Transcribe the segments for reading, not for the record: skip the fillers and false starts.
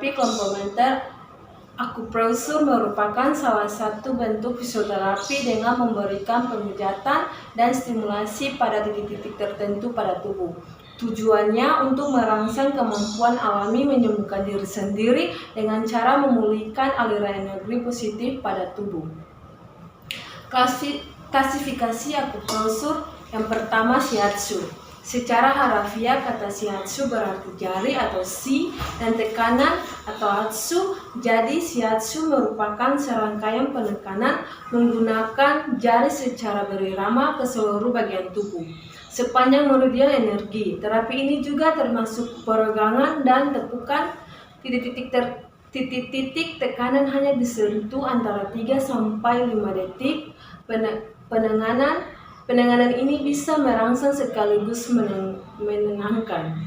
terapi komplementer akupresur merupakan salah satu bentuk fisioterapi dengan memberikan pemijatan dan stimulasi pada titik-titik tertentu pada tubuh. Tujuannya untuk merangsang kemampuan alami menyembuhkan diri sendiri dengan cara memulihkan aliran energi positif pada tubuh. Klasifikasi akupresur yang pertama shiatsu. Secara harafiah kata shiatsu berarti jari atau shi dan tekanan atau atsu. Jadi shiatsu merupakan serangkaian penekanan menggunakan jari secara berirama ke seluruh bagian tubuh sepanjang meridian energi. Terapi ini juga termasuk peregangan dan tepukan. Titik-titik tekanan hanya disentuh antara 3-5 detik. Penanganan ini bisa merangsang sekaligus menenangkan.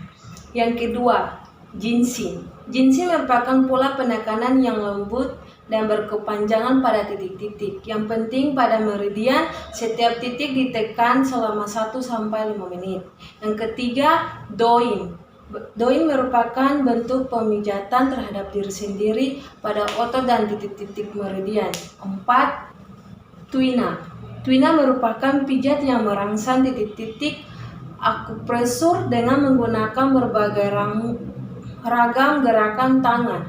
Yang kedua, ginseng. Ginseng merupakan pola penekanan yang lembut dan berkepanjangan pada titik-titik. Yang penting pada meridian, setiap titik ditekan selama 1-5 menit. Yang ketiga, doin. Doin merupakan bentuk pemijatan terhadap diri sendiri pada otot dan titik-titik meridian. 4. Tuina. Tuina merupakan pijat yang merangsang titik-titik akupresur dengan menggunakan berbagai ragam gerakan tangan.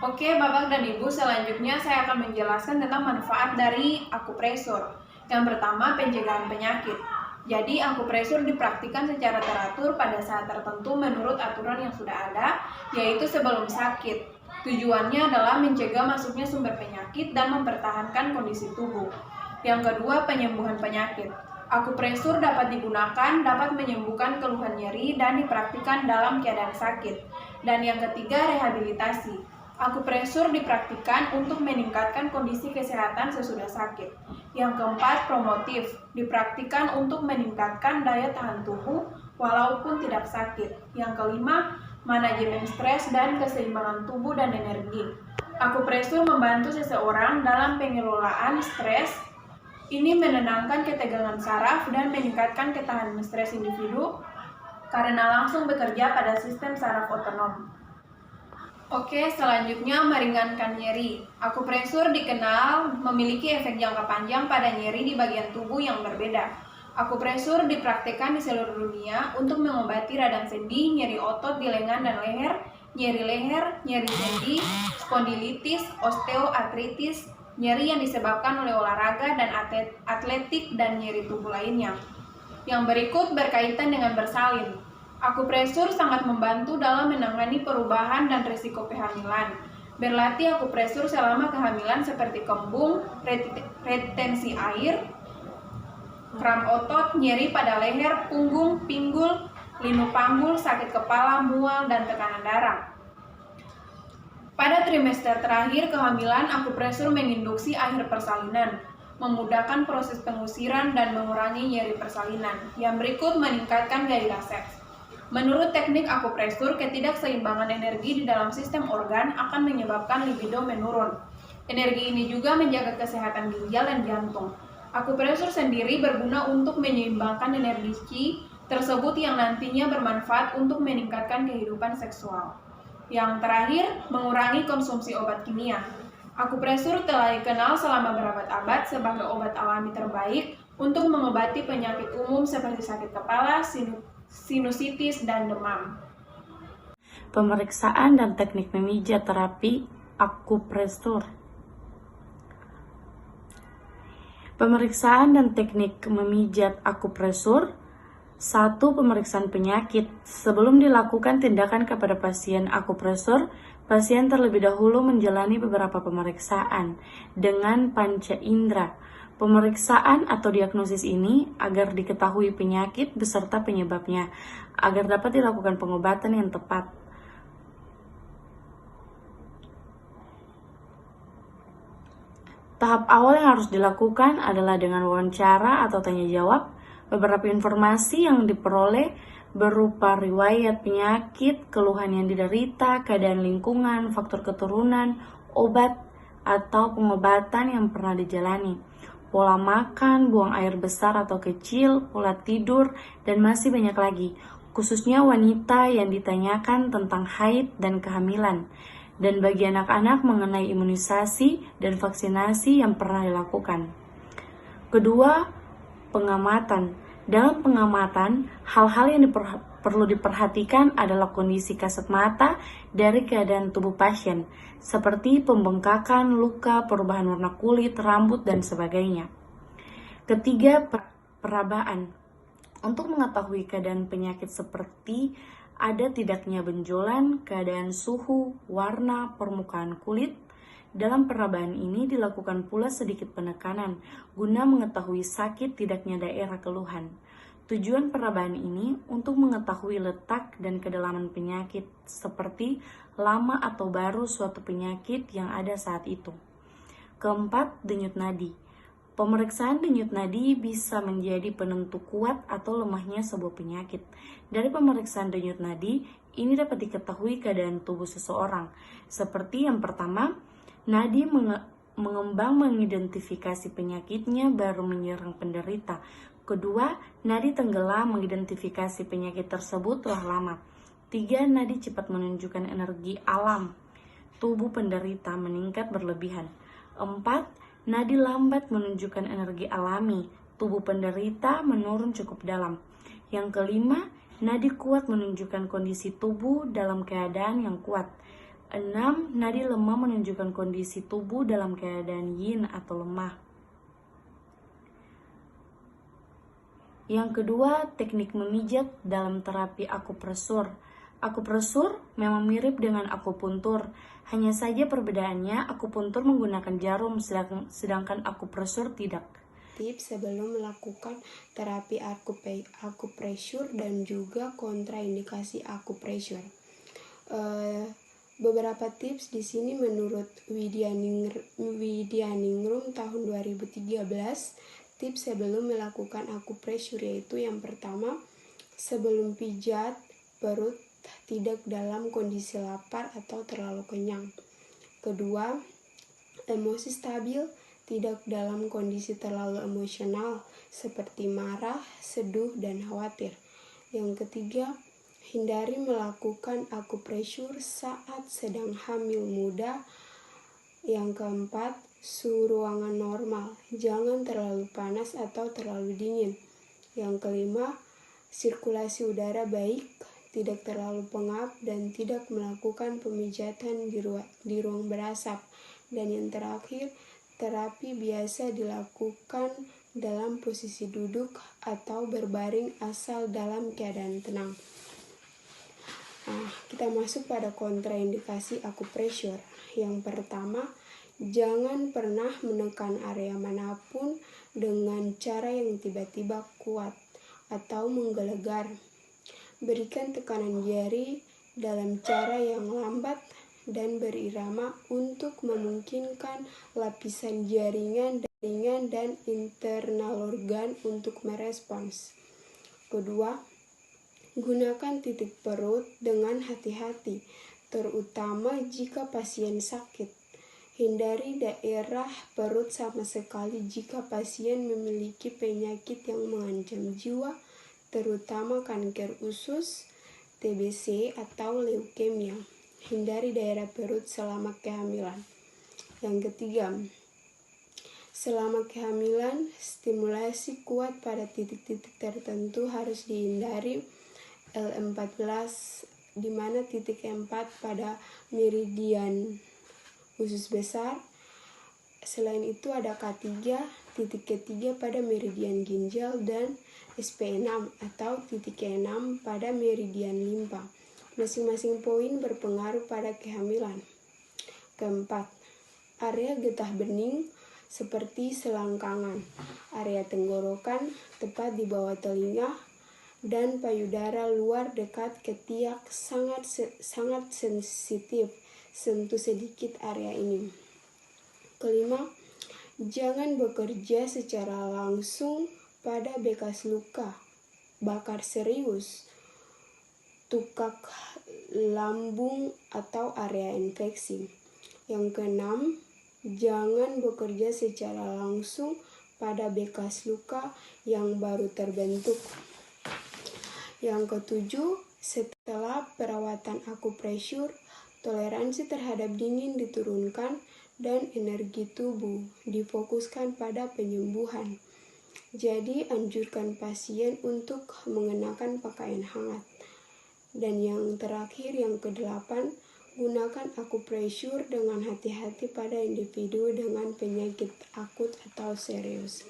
Oke, Bapak dan Ibu, selanjutnya saya akan menjelaskan tentang manfaat dari akupresur. Yang pertama, pencegahan penyakit. Jadi, akupresur dipraktikkan secara teratur pada saat tertentu menurut aturan yang sudah ada, yaitu sebelum sakit. Tujuannya adalah mencegah masuknya sumber penyakit dan mempertahankan kondisi tubuh. Yang kedua, penyembuhan penyakit. Akupresur dapat menyembuhkan keluhan nyeri dan dipraktikkan dalam keadaan sakit. Dan yang ketiga, rehabilitasi. Akupresur dipraktikkan untuk meningkatkan kondisi kesehatan sesudah sakit. Yang keempat, promotif. Dipraktikkan untuk meningkatkan daya tahan tubuh walaupun tidak sakit. Yang kelima, manajemen stres dan keseimbangan tubuh dan energi. Akupresur membantu seseorang dalam pengelolaan stres. Ini menenangkan ketegangan saraf dan meningkatkan ketahanan stres individu karena langsung bekerja pada sistem saraf otonom. Oke, selanjutnya meringankan nyeri. Akupresur dikenal memiliki efek jangka panjang pada nyeri di bagian tubuh yang berbeda. Akupresur dipraktikkan di seluruh dunia untuk mengobati radang sendi, nyeri otot di lengan dan leher, nyeri sendi, spondilitis, osteoartritis, nyeri yang disebabkan oleh olahraga dan atletik, dan nyeri tubuh lainnya. Yang berikut berkaitan dengan bersalin. Akupresur sangat membantu dalam menangani perubahan dan risiko kehamilan. Berlatih akupresur selama kehamilan seperti kembung, retensi air, kram otot, nyeri pada leher, punggung, pinggul, linu panggul, sakit kepala, mual, dan tekanan darah. Pada trimester terakhir kehamilan, akupresur menginduksi akhir persalinan, memudahkan proses pengusiran dan mengurangi nyeri persalinan. Yang berikut meningkatkan gairah seks. Menurut teknik akupresur, ketidakseimbangan energi di dalam sistem organ akan menyebabkan libido menurun. Energi ini juga menjaga kesehatan ginjal dan jantung. Akupresur sendiri berguna untuk menyeimbangkan energi qi tersebut yang nantinya bermanfaat untuk meningkatkan kehidupan seksual. Yang terakhir, mengurangi konsumsi obat kimia. Akupresur telah dikenal selama berabad-abad sebagai obat alami terbaik untuk mengobati penyakit umum seperti sakit kepala, sinusitis, dan demam. Pemeriksaan dan teknik memijat terapi akupresur. Pemeriksaan dan teknik memijat akupresur. 1. Pemeriksaan penyakit. Sebelum dilakukan tindakan kepada pasien akupresur, pasien terlebih dahulu menjalani beberapa pemeriksaan dengan panca indera. Pemeriksaan atau diagnosis ini agar diketahui penyakit beserta penyebabnya, agar dapat dilakukan pengobatan yang tepat. Tahap awal yang harus dilakukan adalah dengan wawancara atau tanya jawab. Beberapa informasi yang diperoleh berupa riwayat penyakit, keluhan yang diderita, keadaan lingkungan, faktor keturunan, obat atau pengobatan yang pernah dijalani, pola makan, buang air besar atau kecil, pola tidur, dan masih banyak lagi, khususnya wanita yang ditanyakan tentang haid dan kehamilan. dan bagi anak-anak mengenai imunisasi dan vaksinasi yang pernah dilakukan. Kedua, pengamatan. Dalam pengamatan, hal-hal yang perlu diperhatikan adalah kondisi kasat mata dari keadaan tubuh pasien, seperti pembengkakan, luka, perubahan warna kulit, rambut, dan sebagainya. Ketiga, perabaan. Untuk mengetahui keadaan penyakit seperti ada tidaknya benjolan, keadaan suhu, warna, permukaan kulit. Dalam perabaan ini dilakukan pula sedikit penekanan guna mengetahui sakit tidaknya daerah keluhan. Tujuan perabaan ini untuk mengetahui letak dan kedalaman penyakit, seperti lama atau baru suatu penyakit yang ada saat itu. Keempat, denyut nadi. Pemeriksaan denyut nadi bisa menjadi penentu kuat atau lemahnya sebuah penyakit. Dari pemeriksaan denyut nadi, ini dapat diketahui keadaan tubuh seseorang. Seperti yang pertama, nadi mengembang mengidentifikasi penyakitnya baru menyerang penderita. Kedua, nadi tenggelam mengidentifikasi penyakit tersebut telah lama. 3. Nadi cepat menunjukkan energi alam tubuh penderita meningkat berlebihan. 4. Nadi lambat menunjukkan energi alami tubuh penderita menurun cukup dalam. Yang kelima, nadi kuat menunjukkan kondisi tubuh dalam keadaan yang kuat. 6. Nadi lemah menunjukkan kondisi tubuh dalam keadaan yin atau lemah. Yang kedua, teknik memijat dalam terapi akupresur. Akupresur memang mirip dengan akupuntur, hanya saja perbedaannya akupuntur menggunakan jarum sedangkan akupresur tidak. Tips sebelum melakukan terapi akupresur dan juga kontraindikasi akupresur. Beberapa tips di sini menurut Widyaningrum tahun 2013. Tips sebelum melakukan akupresur yaitu yang pertama, sebelum pijat perut tidak dalam kondisi lapar atau terlalu kenyang. Kedua, emosi stabil, tidak dalam kondisi terlalu emosional seperti marah, seduh, dan khawatir. Yang ketiga, hindari melakukan akupresur saat sedang hamil muda. Yang keempat, suhu ruangan normal, jangan terlalu panas atau terlalu dingin. Yang kelima, sirkulasi udara baik, tidak terlalu pengap, dan tidak melakukan pemijatan di ruang berasap. Dan yang terakhir, terapi biasa dilakukan dalam posisi duduk atau berbaring asal dalam keadaan tenang. Kita masuk pada kontraindikasi akupresur. Yang pertama, jangan pernah menekan area manapun dengan cara yang tiba-tiba kuat atau menggelegar. Berikan tekanan jari dalam cara yang lambat dan berirama untuk memungkinkan lapisan jaringan dan internal organ untuk merespons. Kedua, gunakan titik perut dengan hati-hati, terutama jika pasien sakit. Hindari daerah perut sama sekali jika pasien memiliki penyakit yang mengancam jiwa, terutama kanker usus, TBC, atau leukemia. Hindari daerah perut selama kehamilan. Yang ketiga, selama kehamilan, stimulasi kuat pada titik-titik tertentu harus dihindari. L14, di mana titik 4 pada meridian usus besar. Selain itu ada K3, titik ketiga pada meridian ginjal, dan SP6 atau titik ke-6 pada meridian limpa. Masing-masing poin berpengaruh pada kehamilan. Keempat, area getah bening seperti selangkangan, area tenggorokan tepat di bawah telinga, dan payudara luar dekat ketiak sangat sensitif. Sentuh sedikit area ini. Kelima, jangan bekerja secara langsung pada bekas luka, bakar serius, tukak lambung, atau area infeksi. Yang keenam, jangan bekerja secara langsung pada bekas luka yang baru terbentuk. Yang ketujuh, setelah perawatan akupresur, Toleransi terhadap dingin diturunkan dan energi tubuh difokuskan pada penyembuhan. Jadi, anjurkan pasien untuk mengenakan pakaian hangat. Dan yang terakhir, yang ke-8, gunakan akupressure dengan hati-hati pada individu dengan penyakit akut atau serius.